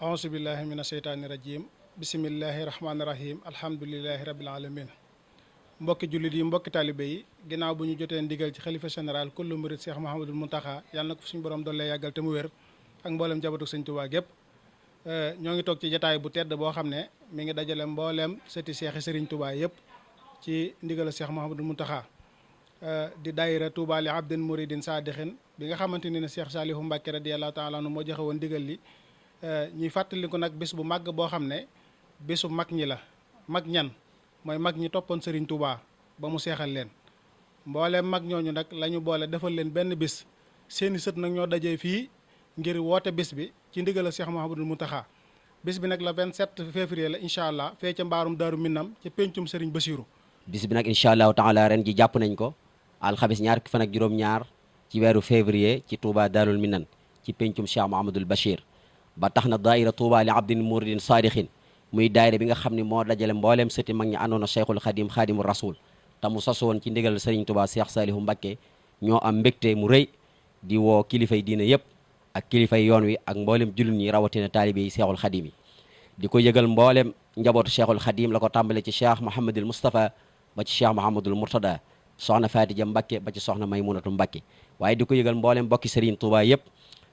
auzu billahi mina sheytaani rajim bisimillahi rahmaani rahim alhamdulilahi rabil alamin mbokki jullit yi mbokki taalibé yi ginnaaw bu ñu jotee ndigal ci xalifa général kullu murid Cheikh Mouhamadul Mountakha yàlla na ko suñu borom doole yàggal te mu wér ak mboolem jabatu sëñ Tuubaa gépp ñoo ngi toog ci jataay bu tedd boo xam ne mi ngi dajale mbooleem sëti seexi sëriñ Tuubaa yëpp ci ndigal Cheikh Mouhamadul Mountakha di daayira Touba li abdin muridin saadixin bi nga xamante ni ne Cheikh Salihu Mbacke radiyallahu taala anhu moo joxe woon ndigal li ñuy fàttaliku nag bis bu màgg boo xam ne bisu mag ñi la mag ñan mooy mag ñi toppoon Serigne Touba ba mu seexal leen mbooleem mag ñooñu nag la ñu boole defal leen benn bis seeni sët nag ñoo dajee fii ngir woote bis bi ci ndigal a Cheikh Mouhamadul Mountakha bis bi nag la 27 février la incha allah fee ca mbaarum Daaru Minam ca péncum Serigne Bassirou. bis bi nag incha allahu taala ren ji jàpp nañ ko alxamis ñaar fan ak juróom-ñaar ci weeru février ci Touba Daarul Minan ci péncum Cheikh Mouhamadul Bachir ba tax na daayira Touba li abdin muridin saadixin muy daayira bi nga xam ne moo dajale mbooleem sëti mag ñi àndoon na Cheikhul Khadim Khadimu Rasul te mu sos woon ci ndigal Serigne Touba Cheikh Salihu Mbacké ñoo am mbégte mu rëy di woo kilifay diina yëpp ak kilifay yoon wi ak mboolem jullit ñi rawatina taalibe yi Cheikhul Khadim yi di ko yëgal mboolem njabootu Cheikhul Khadim la ko tàmbale ci Cheikh Mouhamadul Moustapha ba ci Cheikh Mouhamadul Mourtada soxna Fatija Mbacké ba ci soxna Maymunatu Mbacké waaye di ko yëgal mboolem mbokki Serigne Touba yëpp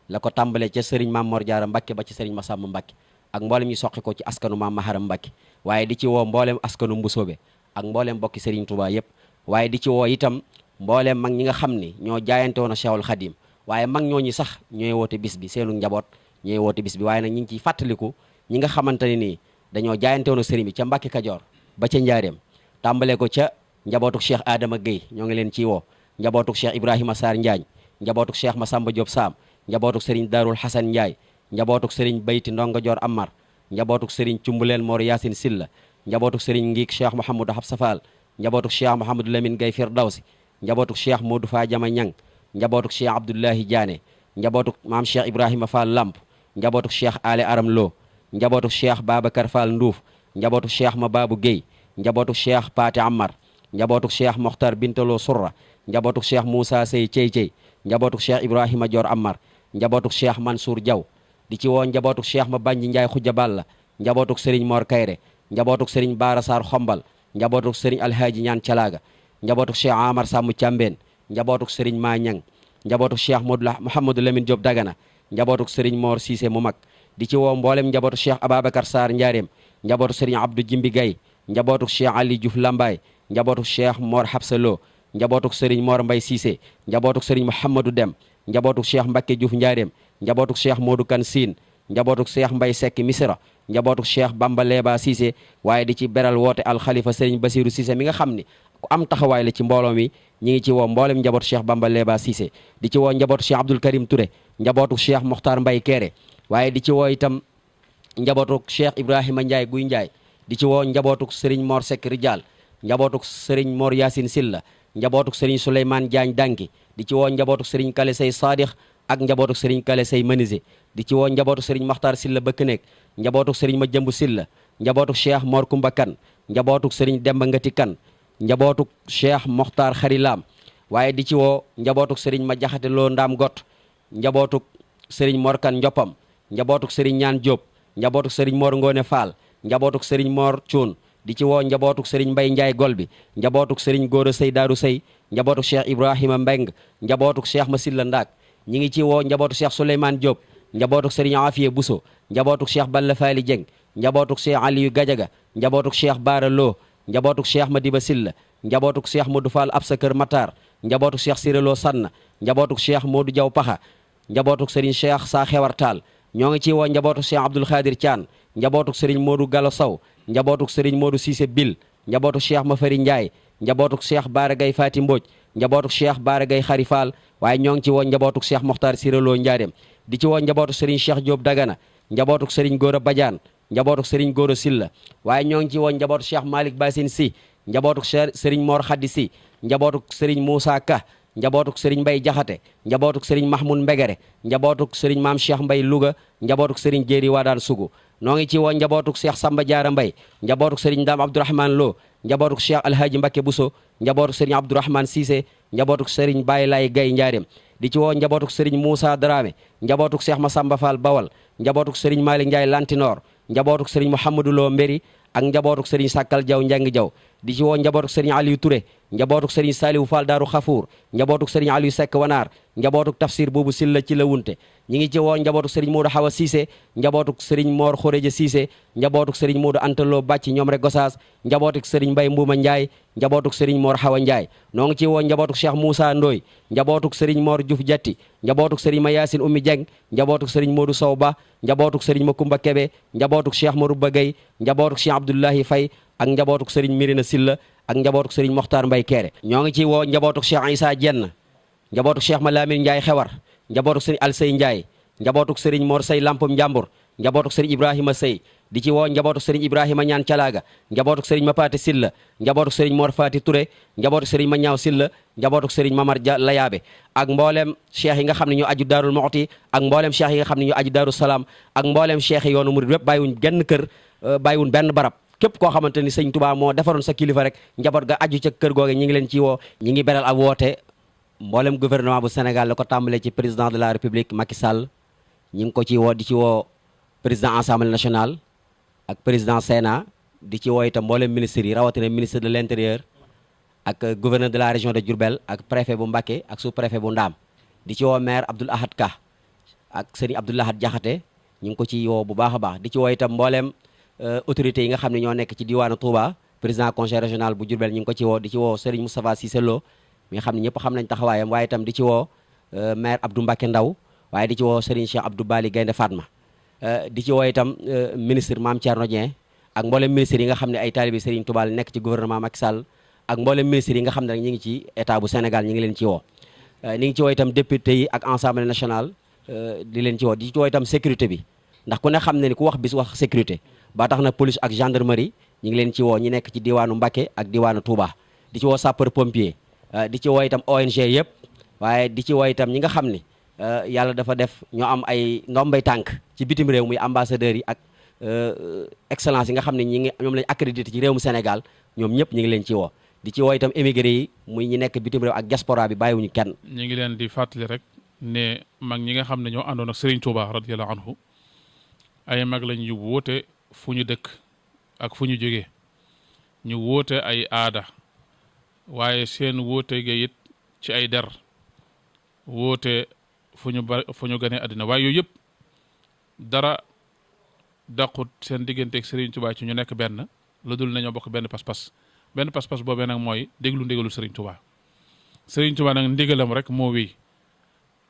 la ko tàmbale ca Serigne Mame Mor Diarra Mbacké ba ci Serigne Massamba Mbacké ak mboolem ñi soqi ko ci askanu Mame Maharam Mbacké waaye di ci woo mboolem askanu Mbusoobe ak mboolem mbokki Serigne Touba yëpp waaye di ci woo itam mboolem mag ñi nga xam ni ñoo jaayante woon a Cheikhul Khadim waaye mag ñooñu sax ñooy woote bis bi seenu njaboot ñooy woote bis bi waaye nag ñi ngi ciy fàttaliku ñi nga xamante ne nii dañoo jaayante woon a Serigne bi ca Mbacké Kajoor ba ca Njaareem tàmbale ko ca njabootuk Cheikh Adama Gueye ñoo ngi leen ciy woo njabootuk Cheikh Ibrahima Sarr Njaañ njabootuk Cheikh Massamba Diop Sam njabootuk Serigne Darul Hassan Ndiaye njabootuk Serigne Bayti Ndongo Dior Amar njabootuk Serigne Cumbuleen Mor Yacine Silla njabootuk Serigne Ngiik Cheikh Mouhamadou Habsa Fall njabootuk Cheikh Mouhamadou Lamine Gaye Firdawsi njabootuk Cheikh Modou Fa Jama Ñang njabootuk Cheikh Abdoulahi Diané njabootuk Maam Cheikh Ibrahima Fall Lamp njabootuk Cheikh Ale Aram Lo njabootuk Cheikh Babacar Fall Ndouf njabootuk Cheikh Mababou Gueye njabootuk Cheikh Paate Amar njabootuk Cheikh Mokhtar Bintalo Surra njabootuk Cheikh Moussa Sey Cey njabootuk Cheikh Ibrahima Dior Amar njabootuk Cheikh Mansour Diaw di ci woo njabootuk Cheikh ma Banji Ndiaye Khoudia Balla njabootuk Serigne Mor Kayre njabootuk Serigne Bara Sarr Xombal njabootuk Serigne Alhaaji Ñaan Calaga njabootuk Cheikh Amar Samb Cambeen njabootuk Serigne Ma Ñang njabootuk Cheikh Mouhamadou Lamine Diop Dagana njabootuk Serigne Mor Cissé mu mag di ci woo mboolem njabootuk Cheikh Ababacar Sarr Njaareem njabootuk Serigne Abdou Jimbi Gaye njabootuk Cheikh Ali Diouf Lambaye njabootuk Cheikh Mor Habsa Lo njabootuk Serigne Mor Mbay Cissé njabootuk Serigne Mouhamadou Dem njabootuk Cheikh Mbacké Diouf Njaareem njabootuk Cheikh Modou Kan Siin njabootuk Cheikh Mbay Seck Misra njabootuk Cheikh Bamba Leeba Cissé waaye di ci beral woote alxalifa Serigne Bassirou Cissé mi nga xam ni ku am taxawaay la ci mbooloo mi ñi ngi ci woo mboolem njabootu Cheikh Bamba Leeba Cissé di ci woo njabootu Cheikh Abdoul Karim Touré njabootuk Cheikh Mokhtar Mbay Kéré waaye di ci woo itam njabootuk Cheikh Ibrahima Ndiaye Guy Ndiaye di ci woo njabootuk Serigne Mor Seck Rijal njabootuk Serigne Mor Yacine Silla njabootuk Serigne Souleymane Diagne Danki di ci woo njabootuk Serigne Kale Sey Sadix ak njabootuk Serigne Kale Sey Manise di ci woo njabootuk Serigne Makhtar Silla Bëkk-Nekk njabootuk Serigne Majambu Silla njabootuk Cheikh Mor Kumba Kan njabootuk Serigne Demba Ngati Kan njabootuk Cheikh Mokhtar Xarilam waaye di ci woo njabootuk Serigne Ma Jaxate Lo Ndam Got njabootuk Serigne Mor Kan Njoppam njabootuk Serigne Ñaan Diop njabootuk Serigne Mor Ngone Fall njabootuk Serigne Mor Cuun di ci woo njabootuk Serigne Mbay Njaay Gol bi njabootuk Serigne Góora Sey Daaru Sey njabootuk Cheikh Ibrahima Mbeng njabootuk Cheikh Masilla Ndaak ñi ngi ci woo njabootuk Cheikh Souleymane Diop njabootuk Serigne Afiye Bousso njabootuk Cheikh Balla Faali Jeng njabootuk Cheikh Aliyu Gajaga njabootuk Cheikh Baara Lo njabootuk Cheikh Madiba Silla njabootuk Cheikh Modou Fall Absa Kër Matar njabootuk Cheikh Sirelo Sanna njabootuk Cheikh Modou Diaw Paxa njabootuk Serigne Cheikh Saa Xewar Taal ñoo ngi ci woo njabootuk Cheikh Abdoul Khadir Thian njabootuk Serigne Modou Gallo Sow njabootuk Serigne Modou Cissé Bil njabootuk Cheikh Mafari Ndiaye njabootuk Cheikh Baara Gay Fati Mbodj njabootuk Cheikh Baara Gay Xari Fall waaye ñoo ngi ci woo njabootuk Cheikh Mokhtar Sirelo Njaareem di ci woo njabootuk Serigne Cheikh Diop Dagana njabootuk Serigne Gora Badiane njabootuk Serigne Gora Silla waaye ñoo ngi ci woo njabootuk Cheikh Malick Bassine Sy njabootuk Serigne Mor Khady Sy njabootuk Serigne Moussa Ka njabootuk Serigne Mbay Jaxate njabootuk Serigne Mahmoud Mbegere njabootuk Serigne Maam Cheikh Mbay Louga njabootuk Serigne Jéeri Wadaan Sugu noo ngi ci woo njabootuk Cheikh Samba Diarra Mbay njabootuk Serigne Dame Abdourahmane Lo njabootuk Cheikh Alhaji Mbacké Bousso njabootuk Serigne Abdourahmane Cissé njabootuk Serigne Baye Lay Gay Njaareem di ci woo njabootuk sëriñ Moussa Dramé njabootuk Cheikh Massamba Fall Bawal njabootuk sëriñ Malick Ndiaye Lantinoor njabootuk sëriñ Mouhamadou Lo Mbéri ak njabootuk sëriñ Sakkal Jaw Njang Jaw di ci woo njabootuk sëriñ Aliou Touré njabootuk sëriñ Saliou Fall Daaru Xafuur njabootuk sëriñ Aliou Seck Wanaar njabootuk tafsir boobu Silla ci la wunte ñi ngi ci woo njabootuk sëriñ Modou Hawa Cissé njabootuk sëriñ Mor Khoreja Cissé njabootuk sëriñ Modou Antaloo Bàcci ñoom rek Gosaas njabootuk sëriñ Mbay Mbuuma Ndiaye njabootuk sëriñ Mor Hawa Ndiaye noo ngi ci woo njabootuk Cheikh Moussa Ndoy njabootuk sëriñ Mor Diouf Jatti njabootuk sëriñ Mayasin Oumy Dieng njabootuk sëriñ Modou Sow Ba njabootuk sëriñ Makumba Kebe njabootuk Cheikh Marouba Gueye njabootuk Cheikh Abdoulahi Faye ak njabootuk sëriñ Mirina Silla ak njabootuk sëriñ Mokhtar Mbay Kéré ñoo ngi ci woo njabootuk Cheikh Issa Dieng njabootuk Cheikh Malamine Ndiaye Xewar njabootuk sëriñ Alsey Ndiaye njabootuk sëriñ Mor Sey Lampum Njàmbur njabootuk sëriñ Ibrahima Sey di ci woo njabootuk sëriñ Ibrahima Ñaan Calaaga njabootuk sëriñ Mapate Silla njabootuk sëriñ Mor Fati Touré njabootuk sëriñ Mañaaw Silla njabootuk sëriñ Mamar Dia Layaabe ak mboolem cheikh yi nga xam ne ñoo aju Daarul Muxti ak mboolem cheikh yi nga xam ne ñoo aju Daaru Salaam ak mboolem cheikh yi yoonu murid yépp bàyyiwuñ genn kër bàyyiwuñ benn barab képp koo xamante ni sëñ Touba moo defaroon sa kilifa rek njaboot ga aju ca kër googe ñi ngi leen ci woo ñi ngi beral ab woote mboolem gouvernement bu Sénégal la ko tàmbalee ci président de la République Macky Sall ñi ngi ko ci woo di ci woo président Assemblée nationale ak président Sénat di ci woo itam mboolem ministres yi rawatina ministre de l'intérieur ak gouverneur de la région de Diourbel ak préfet bu Mbacké ak sous-préfet bu Ndaam di ci woo maire Abdoul Ahad Ka ak sëriñ Abdoul Ahad Diakhaté ñu ngi ko ci woo bu baax a baax di ci woo itam mboolem autorités yi nga xam ne ñoo nekk ci diwaanu Touba président conseil régional bu Diourbel ñu ngi ko ci woo di ci woo sëriñ Moustapha Cissé Lo mi nga xam ne ñëpp xam nañ taxawaayam waaye itam di ci woo maire Abdou Mbacké Ndaw waaye di ci woo sëriñ Cheikh Abdou Bali Gaynde Fatma di ci woo itam ministre Mame Thierno Dieng ak mboolem ministres yi nga xam ne ay taalibi Serigne Touba nekk ci gouvernement Macky Sall ak mboolem ministres yi nga xam ne ñu ngi ci état bu Sénégal ñu ngi leen ci woo ni ngi ci woo itam député yi ak Assemblée nationale di leen ci woo di ci woo itam sécurité bi ndax ku ne xam ne ni ku wax bis wax sécurité ba tax na police ak gendarmerie ñu ngi leen ci woo ñi nekk ci diwaanu Mbacké ak diwaanu Touba di ci woo sapeur pompier di ci woo itam ONG yëpp waaye di ci woo itam ñi nga xam ne yàlla dafa def ñoo am ay ndombay tànk ci bitim réew muy ambassadeurs yi ak excellence yi nga xam ne ñi ngi ñoom lañ accrédité ci réewum Sénégal ñoom ñëpp ñu ngi leen ci woo di ci woo itam émigré yi muy ñi nekk bitim réew ak diaspora bi bàyyiwuñu kenn. ñu ngi leen di fàttali rek ne mag ñi nga xam ne ñoo àndoon ak Serigne Touba radiyallahu anhu ay mag lañ yu wóote fu ñu dëkk ak fu ñu jógee ñu wóote ay aada waaye seen wóote ge it ci ay der wóote fu ñu gane àddina waaye yooyu yëpp dara daqut seen digganteeg Serigne Touba ci ñu nekk benn lu dul nañoo bokk benn pas-pas boobee nag mooy déglu ndigalu Serigne Touba Serigne Touba nag ndigalam rek moo wéy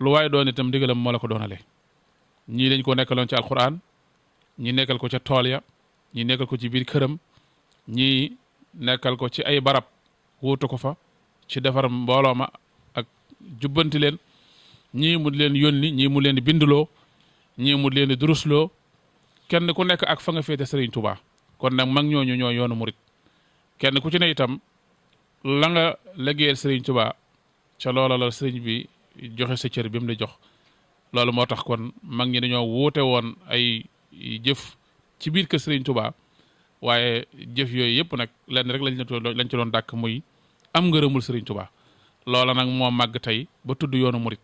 lu waaye doon itam ndigalam moo la ko doonale ñii lañ ko nekkaloon ci alquran ñi nekkal ko ca tool ya ñi nekkal ko ci biir këram ñii nekkal ko ci ay barab wuutu ko fa ci defar mbooloo ma ak jubbanti leen ñii mu leen yónni ñii mu leen di binduloo ñii mu leen di durusloo kenn ku nekk ak fa nga féete Serigne Touba kon nag mag ñooñu ñoo yoonu murit kenn ku ci ne itam la nga liggéeyal Serigne Touba ca loola la Serigne bi joxe sa cër bi mu la jox loolu moo tax kon mag ñi dañoo wuute woon ay jëf ci biir kër Serigne Touba waaye jëf yooyu yëpp nag lenn rek lañ ci doon dàkk muy am ngërëmul Serigne Touba loola nag moo màgg tey ba tudd yoonu murit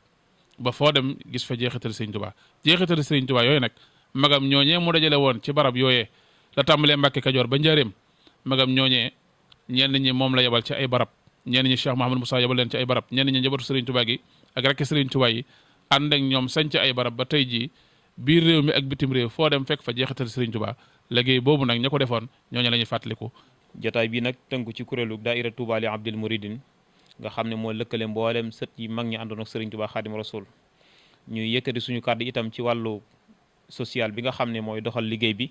ba foo dem gis fa jeexital Serigne Touba jeexital Serigne Touba yooyu nag magam ñooñee mu dajale woon ci barab yooyee la tàmbalee Mbàkke Kajoor ba Njaaréem magam ñooñee ñenn ñi moom la yebal ci ay barab ñenn ñi Cheikh Mouhamadou Moussa yebal leen ci ay barab ñenn ñi njabootu Serigne Touba gi ak rakk Serigne Touba yi ànd ak ñoom sañ ci ay barab ba tey jii biir réew mi ak bitim réew foo dem fekk fa jeexital Serigne Touba liggéey boobu nag ña ko defoon ñooñu la ñuy fàttaliku. jotaay bi nag tënku ci kuréelu daaira Touba li Abdil Mouridine nga xam ne moo lëkkale mboolem sët yi mag ñi àndoon ak Serigne Touba Xaadimu Rasuul ñuy yëkkati suñu kàddu itam ci wàllu social bi nga xam ne mooy doxal liggéey bi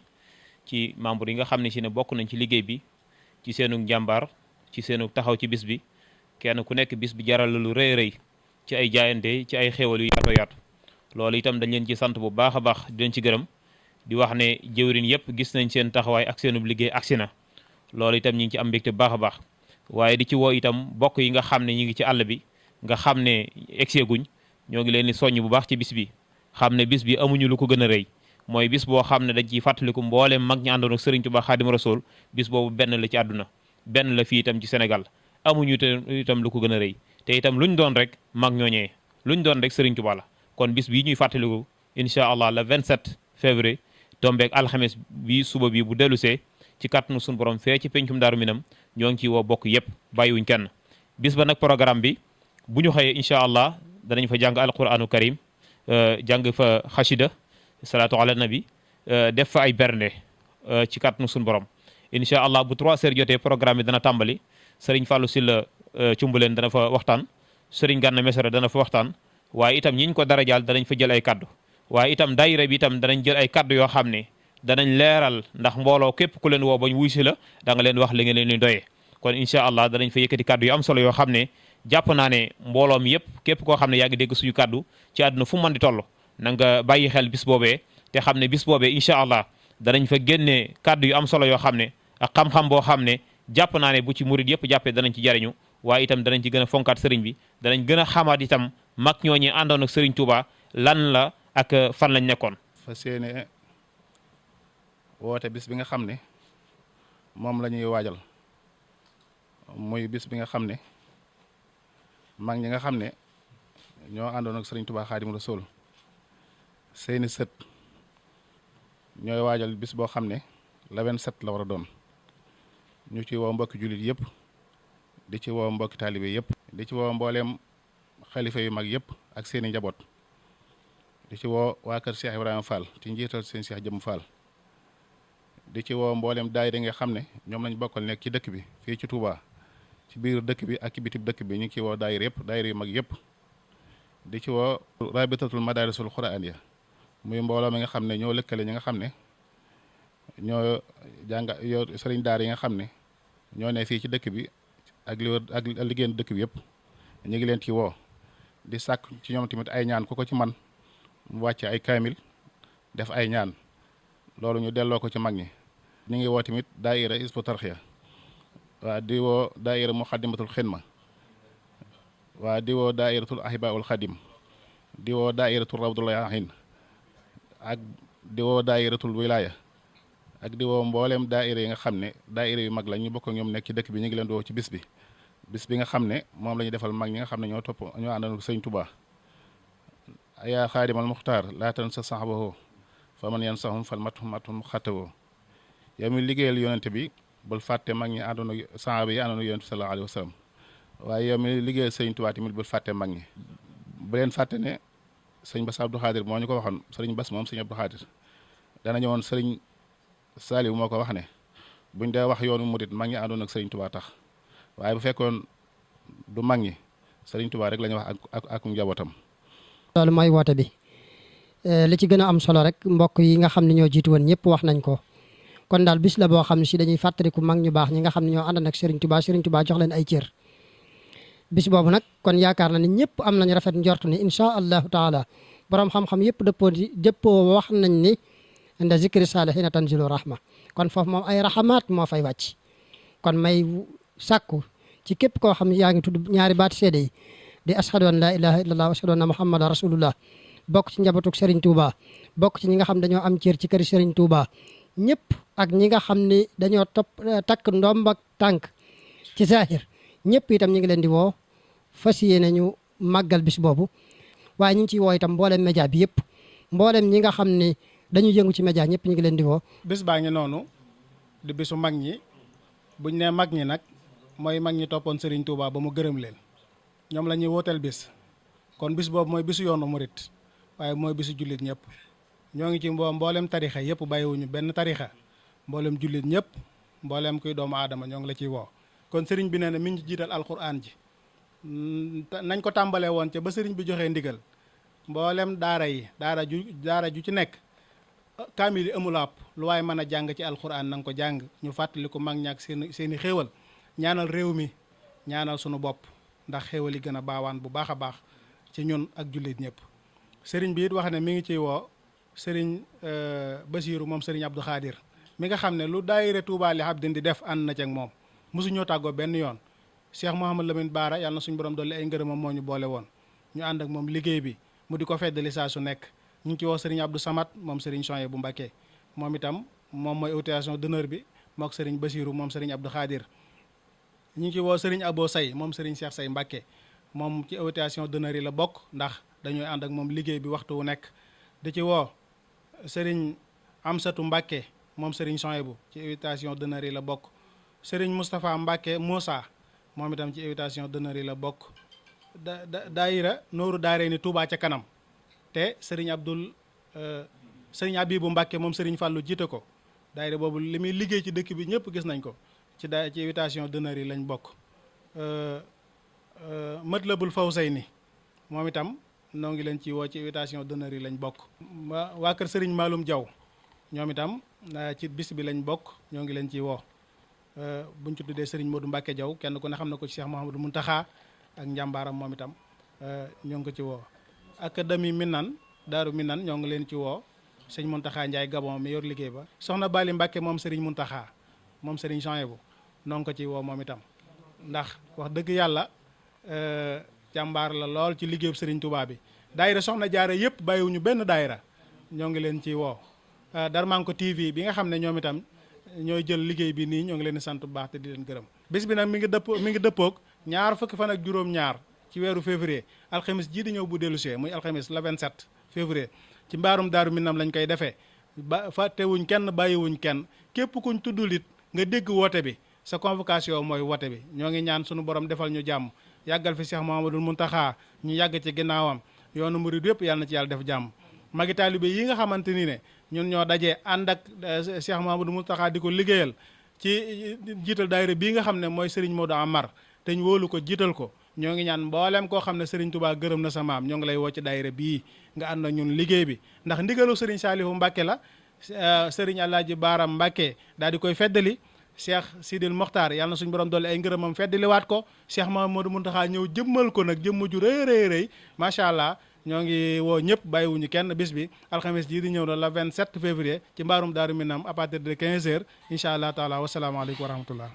ci membre yi nga xam ne si ne bokk nañ ci liggéey bi ci seenu njàmbaar ci seenu taxaw ci bis bi kenn ku nekk bis bi jaral la lu rëy rëy ci ay jaayante ci ay xéewal yu yaatu yaatu loolu itam dañ leen ci sant bu baax a baax di leen ci gërëm di wax ne jëwrin yëpp gis nañ seen taxawaay ak seenub liggéey agsi na loolu itam ñi ngi ci am mbégte bu baax a baax waaye di ci woo itam bokk yi nga xam ne ñi ngi ci àll bi nga xam ne egseeguñ ñoo ngi leen di soññ bu baax ci bis bi xam ne bis bi amuñu lu ko gën a rëy mooy bis boo xam ne dañ ciy fàttaliku mbooleem mag ñi àndoon ak Serigne Touba Xaadimu Rasuul bis boobu benn la ci àdduna benn la fii itam ci Sénégal amuñu itam lu ko gën a rëy te itam luñ doon rek mag ñooñee luñ doon rek Serigne Touba la. kon bis bii ñuy fàttaliku incha allah le 27 février tombeeg alxames bi suba bi bu dellusee ci kàttanu suñu borom fee ci pencum Daaru Minam ñoo ngi ciy woo bokk yëpp bàyyiwuñ kenn. bis ba nag programme bi bu ñu xëyee incha allah danañ fa jàng alquranu karim jàng fa xasida salaatu ala nabi def fa ay bernde ci kàttanu suñu borom incha allah bu 3 heures jotee programme bi dana tàmbali Serigne Fallou Sylla Cumbuleen dana fa waxtaan Serigne Gana Messere dana fa waxtaan waaye itam ñiñ ko darajaal danañ fa jël ay kaddu waaye itam daayira bi itam danañ jël ay kaddu yoo xam ne danañ leeral ndax mbooloo képp ku leen woo bañ wuy si la da nga leen wax li nga leen di doyee kon incha allah danañ fa yëkkati kaddu yu am solo yoo xam ne jàpp naa ne mbooloo mi yëpp képp koo xam ne yaa ngi dégg suñu kaddu ci àdduna fu mën di toll na nga bàyyi xel bis boobee te xam ne bis boobee incha allah danañ fa génnee kaddu yu am solo yoo xam ne ak xam-xam boo xam ne jàpp naa ne bu ci murid yëpp jàppee danañ ci jariñu waaye itam danañ ci gën a fonkaat sëriñ bi danañ gën a xamaat itam mag ñooñi àndoon ak Serigne Touba lan la ak fan lañ nekkoon. fas yéene woote bis bi nga xam ne moom la ñuy waajal muy bis bi nga xam ne mag ñi nga xam ne ñoo àndoon ak Serigne Touba Xaadimu Rasuul seeni sët ñooy waajal bis boo xam ne le 27 la war a doon ñu ci woo mbokki jullit yëpp di ci woo mbokki taalibe yëpp di ci woo mbooleem xalifa yu mag yëpp ak seeni njaboot di ci woo waa kër Cheikh Ibrahima Fall ci njiital seen Cheikh Jëm Fall di ci woo mboolem daayira nga xam ne ñoom lañ bokkal nekk ci dëkk bi fii ci Touba ci biir dëkk bi ak ci bitib dëkk bi ñu ngi ci woo daayira yëpp daayira yu mag yëpp di ci woo rabitatul madarisul quraaniya muy mbooloo mi nga xam ne ñoo lëkkale ñi nga xam ne ñoo yoo sëriñ daara yi nga xam ne ñoo ne fii ci dëkk bi ak li wër ak liggéeyan dëkk bi yëpp ñu ngi leen ci woo di sàkk ci ñoom tamit ay ñaan ku ko ci man mu wàcce ay kaamil def ay ñaan loolu ñu delloo ko ci mag ñi ñu ngi woo tamit daayira Hizbut Tarqiyyah waa di woo daayira Muxaddamatul Xidma waa di woo daayiratul Ahibaul Xadim di woo daayiratul Rawdul Rayaahiin ak di woo daayiratul Wilaaya ak di woo mbooleem daayira yi nga xam ne daayira yu mag la ñu bokk ak ñoom nekk ci dëkk bi ñu ngi leen di woo ci bis bi nga xam ne moom la ñu defal mag ñi nga xam ne ñoo àndal ak Sëriñ Tuubaa yaa xaadimal muxtaar laa tansa saxbahu fa man yansahum fal matum xattawoo yow mi liggéeyal yonente bi bul fàtte mag ñi àndoon ak saxaaba yi àndoon ak yonente bi sallallahu alayhi wa sallam waaye yow mi liggéeyal Sëriñ Tuubaa tamit bul fàtte mag ñi bu leen fàtte ne sëñ Bass Abdou Khadir moo ñu ko waxoon sëriñ Bass moom sëñ Abdou Khadir dana ñëwoon sëriñ Saliou moo ko wax ne buñ dee wax yoonu murit mag ñi àndoon ak Sëriñ Tuubaa tax waaye bu fekkoon du mag ñi Sëriñ Tuubaa rek la ñuy wax ak njabootam. loolu mooy woote bi li ci gën a am solo rek mbokk yi nga xam ne ñoo jiitu woon ñëpp wax nañ ko kon daal bis la boo xam ne si dañuy fàttaliku mag ñu baax ñi nga xam ne ñoo àndoon ak Sëriñ Tuubaa jox leen ay cër bis boobu nag kon yaakaar na ne ñëpp am nañ rafet njort ni incha allahu taala borom xam-xam yëpp dëppoo wax nañ ni inda zikri saalihiina tanzilu rahma kon foofu moom ay rahamaat moo fay wàcc kon may sàkku ci képp koo xam ne yaa ngi tudd ñaari baat seede yi di ashhadu an laa ilaha illallah wa ashhadu anna muhammadan rasulullah bokk ci njabootug Serigne Touba bokk ci ñi nga xam dañoo am cër ci kër Serigne Touba ñëpp ak ñi nga xam ne dañoo takk ndomb ak tànk ci zahir ñëpp itam ñu ngi leen di woo fas yéene ñu màggal bis boobu waaye ñu ngi ciy woo itam mboolem média bi yëpp mboolem ñi nga xam ne dañu yëngu ci média ñëpp ñu ngi leen di woo. bis baa ngi noonu di bisu mag ñi buñ nee mag ñi nag mooy mag ñi toppoon Serigne Touba ba mu gërëm leen ñoom la ñuy wooteel bis kon bis boobu mooy bisu yoonu murit waaye mooy bisu jullit ñëpp ñoo ngi ci mboolem tarixa yëpp bàyyiwuñu benn tarixa mboolem jullit ñëpp mboolem kuy doomu aadama ñoo ngi la ciy woo. kon sëriñ bi nee na mi ngi jiital alquran ji nañ ko tàmbalee woon ca ba sëriñ bi joxee ndigal mboolem daara ju ci nekk kaamil yi amul àpp lu waaye mën a jàng ci alquran na nga ko jàng ñu fàttali ko mag ñaak seeni xéewal ñaanal réew mi ñaanal sunu bopp ndax xéewal yi gën a baawaan bu baax a baax ci ñun ak jullit ñëpp. sëriñ bi it wax ne mi ngi ciy woo sëriñ Basiiru moom sëriñ Abdou Khadir mi nga xam ne lu daayira Touba li Abdin di def ànd na ci ak moom mosuñoo tàggoo benn yoon. Cheikh Mouhamad Lamine Baara yàlla na suñu borom dolli ay ngërëmam moo ñu boole woon ñu ànd ak moom liggéey bi mu di ko feddali saa su nekk ñu ngi ci woo sëriñ Abdou Samad moom sëriñ Soye bu Mbacké moom itam moom mooy invitation d'honneur bi mook sëriñ Basiiru moom sëriñ Abdou Khadir ñu ngi ci woo sëriñ Abo Say moom sëriñ Cheikh Say Mbacké moom ci invitation d'honneur yi la bokk ndax dañuy ànd ak moom liggéey bi waxtu wu nekk. di ci woo Serigne Amsatu Mbacke moom Serigne Souhaïbou ci invitation d'honneur yi la bokk. Serigne Moustapha Mbacke Moussa moom itam ci invitation d'honneur yi la bokk. daayira Nooru Daarayni Touba ca kanam te Serigne Serigne Abibou Mbacke moom Serigne Fallou jiite ko daayira boobu li muy liggéey ci dëkk bi ñëpp gis nañ ko ci invitation d'honneur yi lañ bokk. Matlabul Fawzayni moom itam noo ngi leen ci woo ci invitation d'honneur yi lañ bokk. waa kër Serigne Maloum Diaw ñoom itam ci bis bi lañ bokk ñoo ngi leen ciy woo buñ ci tuddee Serigne Modou Mbacke Diaw kenn ku ne xam na ko ci Cheikh Mouhamadou Mountakha ak njàmbaaram moom itam ñoo ngi ko ci woo. académie Minan Daaru Minan ñoo ngi leen ci woo sëñ Mountakha Ndiaye Gabon mi yor liggéey ba. soxna Bali Mbacke moom Serigne Mountakha moom Serigne Souhaïbou noo ngi ko ci woo moom itam ndax wax dëgg yàlla jàmbaar la lool ci liggéeyu Serigne Touba bi. daayira soxna jaare yëpp bàyyiwuñu benn daayira ñoo ngi leen ci woo. Darmanko TV bi nga xam ne ñoom itam ñooy jël liggéey bi nii ñoo ngi leen di sant bu baax te di leen gërëm. bis bi nag mi ngi dëppoog ñaar fukki fan ak juróom-ñaar ci weeru février alxamis jii di ñëw bu dellu see muy alxamis le 27 février ci mbaarum Daaru Minam lañ koy defee ba fàttewuñ kenn bàyyiwuñ kenn képp kuñ tuddul it nga dégg woote bi sa convocation mooy woote bi. ñoo ngi ñaan sunu borom defal ñu jàmm yàggal fi Cheikh Mouhamadoul Mountakha ñu yàgg ci ginnaawam yoonu murid yëpp yàlla na ci yàlla def jàmm. magi taalibe yi nga xamante ni ne ñun ñoo dajee ànd ak Cheikh Mouhamadoul Mountakha di ko liggéeyal ci jiital daayira bii nga xam ne mooy Serigne Modou Amar te ñu wóolu ko jiital ko ñoo ngi ñaan mboolem koo xam ne Serigne Touba gërëm na sa maam ñoo ngi lay woo ci daayira bii nga ànd ak ñun liggéey bi ndax ndigalu Serigne Saliou Mbacke la Serigne Alaaji Baaram Mbacke daal di koy feddali Cheikh Sidil Mokhtar yàlla na suñu borom dolli ay ngërëmam feddaliwaat ko Cheikh Mouhamadoul Mountakha ñëw jëmmal ko nag jëmm ju rëy macha allah. ñoo ngi woo ñëpp bàyyiwuñu kenn bis bi alxames jii di ñëw na la 27 février ci mbaarum Daaru Minam à partir de 15h incha allah taala wasalaamaaleykum wa rahmatullah